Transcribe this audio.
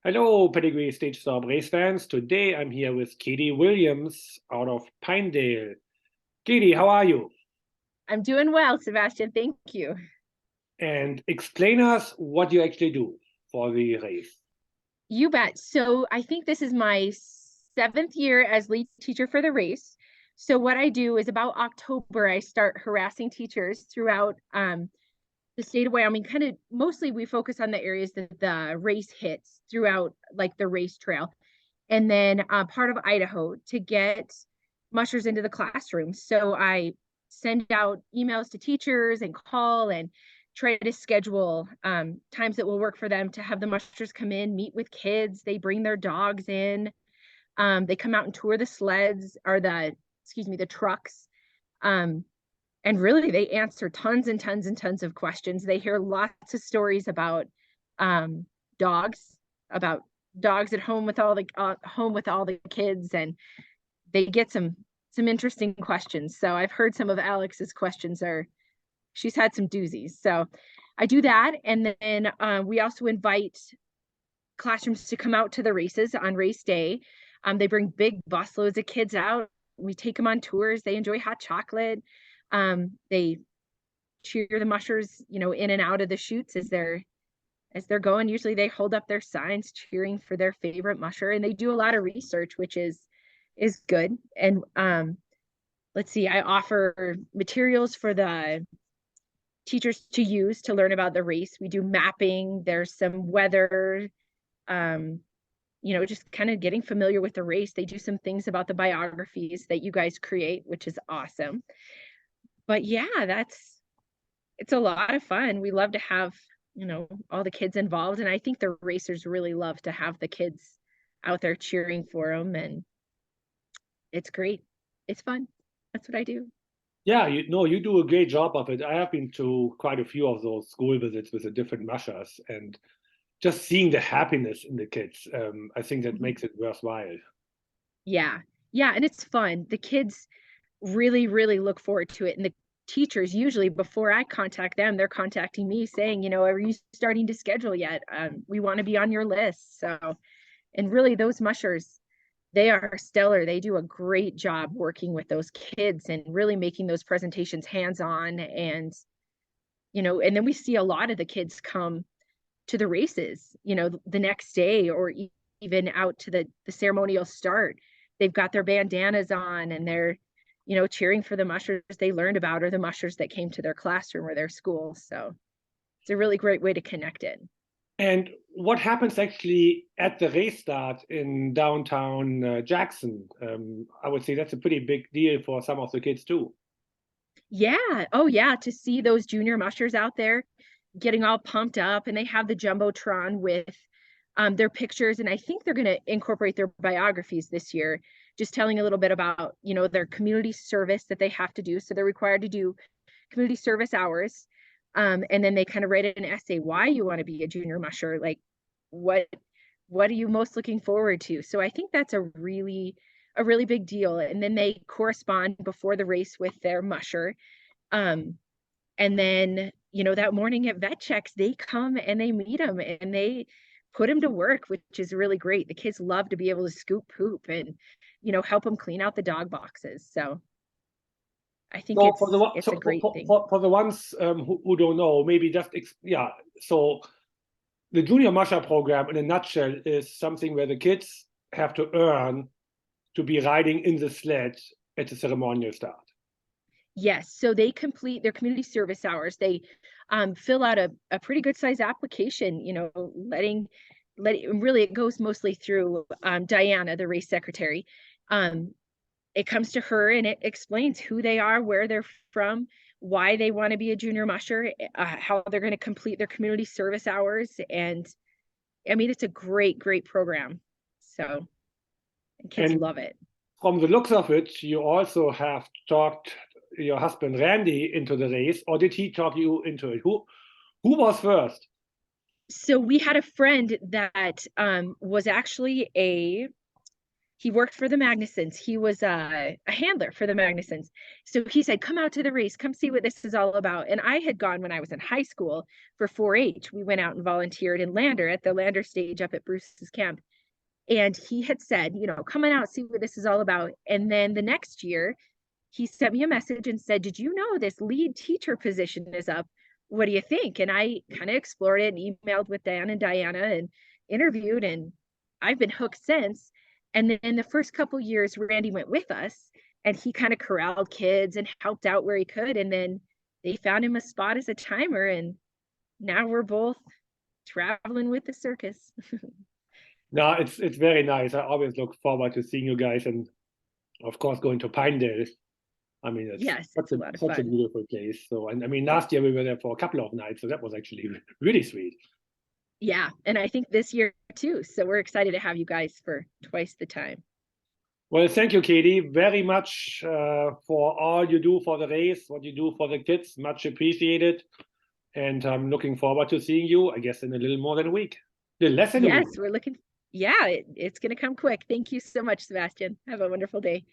Hello, Pedigree Stage Stop race fans. Today I'm here with Katie Williams out of Pinedale. Katie, how are you? I'm doing well, Sebastian. Thank you. And explain us what you actually do for the race. You bet. So I think this is my seventh year as lead teacher for the race. So what I do is about October, I start harassing teachers throughout the state of Wyoming. Kind of mostly we focus on the areas that the race hits throughout like the race trail. And then part of Idaho to get mushers into the classroom. So I send out emails to teachers and call and try to schedule times that will work for them to have the mushers come in, meet with kids. They bring their dogs in. They come out and tour the sleds or the trucks. Um, and really they answer tons and tons and tons of questions. They hear lots of stories um, dogs, about dogs at home with all the kids, and they get some interesting questions. So I've heard some of Alex's questions she's had some doozies. So I do that, and then we also invite classrooms to come out to the races on race day. They bring big busloads of kids out. We take them on tours. They enjoy hot chocolate. They cheer the mushers, in and out of the chutes as they're going. Usually they hold up their signs cheering for their favorite musher, and they do a lot of research, which is good. And let's see, I offer materials for the teachers to use to learn about the race. We do mapping. There's some weather, um, just kind of getting familiar with the race. They do some things about the biographies that you guys create, which is awesome. But yeah, it's a lot of fun. We love to have, all the kids involved. And I think the racers really love to have the kids out there cheering for them. And it's great. It's fun. That's what I do. Yeah, you do a great job of it. I have been to quite a few of those school visits with the different mushers, and just seeing the happiness in the kids, I think that Mhm. makes it worthwhile. Yeah. Yeah. And it's fun. The kids really, really look forward to it. And the teachers, usually before I contact them, they're contacting me saying, are you starting to schedule yet? We want to be on your list. So, and really those mushers, they are stellar. They do a great job working with those kids and really making those presentations hands-on. And, and then we see a lot of the kids come to the races, the next day, or even out to the ceremonial start. They've got their bandanas on and they're, cheering for the mushers they learned about or the mushers that came to their classroom or their school. So it's a really great way to connect it. And what happens actually at the race start in downtown Jackson? I would say that's a pretty big deal for some of the kids too. Yeah. Oh, yeah. To see those junior mushers out there getting all pumped up, and they have the Jumbotron with their pictures. And I think they're going to incorporate their biographies this year, just telling a little bit about, their community service that they have to do. So they're required to do community service hours. And then they kind of write an essay why you want to be a junior musher, like what what are you most looking forward to. So I think that's a really big deal. And then they correspond before the race with their musher. um and then that morning at vet checks, they come and they meet them and they put them to work, which is really great. The kids love to be able to scoop poop and help them clean out the dog boxes. So I think So it's a great thing. for the ones who don't know, maybe just yeah. So the junior musher program, in a nutshell, is something where the kids have to earn to be riding in the sled at the ceremonial start. Yes, so they complete their community service hours. They fill out a pretty good size application, letting really, it goes mostly through Diana, the race secretary. Um, it comes to her and it explains who they are, where they're from, why they want to be a junior musher, how they're going to complete their community service hours. And I mean, it's a great, great program. So kids And love it. from the looks of it, you also have talked your husband Randy into the race, or did he talk you into it? Who was first? So we had a friend that was actually he worked for the Magnusons. He was a handler for the Magnusons. So he said, come out to the race, come see what this is all about. And I had gone when I was in high school for 4-H. We went out and volunteered in Lander at the Lander stage up at Bruce's camp. And he had said, you know, come on out, see what this is all about. And then the next year, he sent me a message and said, did you know this lead teacher position is up? What do you think? And I kind of explored it and emailed with Dan and Diana and interviewed, and I've been hooked since. And then in the first couple years, Randy went with us and he kind of corralled kids and helped out where he could. And then they found him a spot as a timer. And now we're both traveling with the circus. No, it's very nice. I always look forward to seeing you guys, and of course going to Pinedale. I mean, Yes, it's a lot of such a fun. beautiful place. So, and I mean, last year we were there for a couple of nights, so that was actually really sweet. Yeah, and I think this year too. So we're excited to have you guys for twice the time. Well, thank you, Katie, very much for all you do for the race, what you do for the kids. Much appreciated. And I'm looking forward to seeing you, I guess, in a little more than a week. A little less than a week. Yes, we're looking. Yeah, it's going to come quick. Thank you so much, Sebastian. Have a wonderful day.